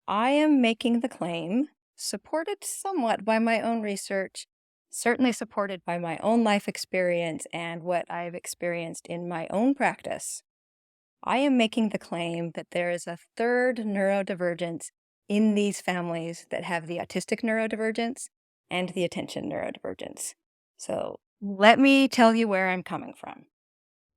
I am making the claim, supported somewhat by my own research, certainly supported by my own life experience and what I've experienced in my own practice. I am making the claim that there is a third neurodivergence in these families that have the autistic neurodivergence and the attention neurodivergence. So let me tell you where I'm coming from.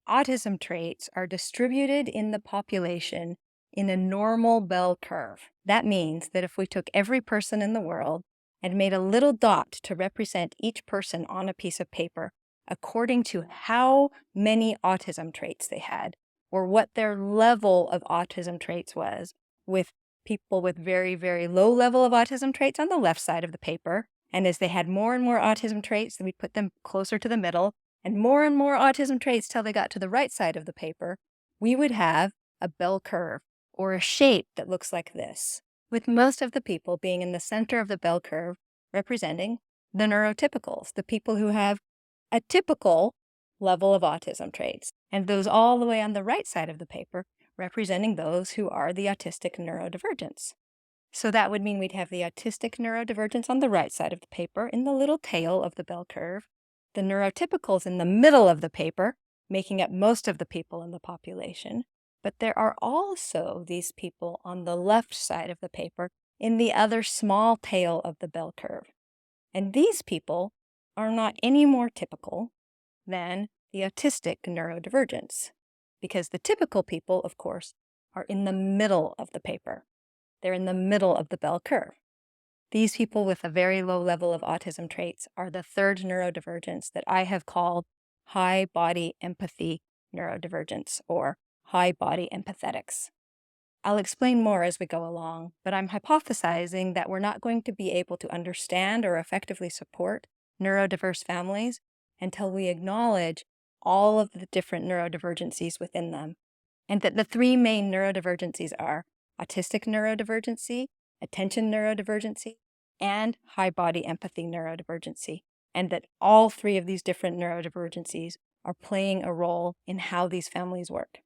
Autism traits are distributed in the population in a normal bell curve. That means that if we took every person in the world and made a little dot to represent each person on a piece of paper according to how many autism traits they had, or what their level of autism traits was, with people with very, very low level of autism traits on the left side of the paper, and as they had more and more autism traits, then we'd put them closer to the middle, and more autism traits till they got to the right side of the paper, we would have a bell curve or a shape that looks like this, with most of the people being in the center of the bell curve representing the neurotypicals, the people who have a typical level of autism traits, and those all the way on the right side of the paper representing those who are the autistic neurodivergents. So that would mean we'd have the autistic neurodivergence on the right side of the paper in the little tail of the bell curve, the neurotypicals in the middle of the paper, making up most of the people in the population. But there are also these people on the left side of the paper in the other small tail of the bell curve. And these people are not any more typical than the autistic neurodivergence, because the typical people, of course, are in the middle of the paper. They're in the middle of the bell curve. These people with a very low level of autism traits are the third neurodivergence that I have called High Body Empathy Neurodivergence, or High Body Empathetics. I'll explain more as we go along, but I'm hypothesizing that we're not going to be able to understand or effectively support neurodiverse families until we acknowledge all of the different neurodivergencies within them, and that the three main neurodivergencies are autistic neurodivergency, attention neurodivergency, and high body empathy neurodivergency, and that all three of these different neurodivergencies are playing a role in how these families work.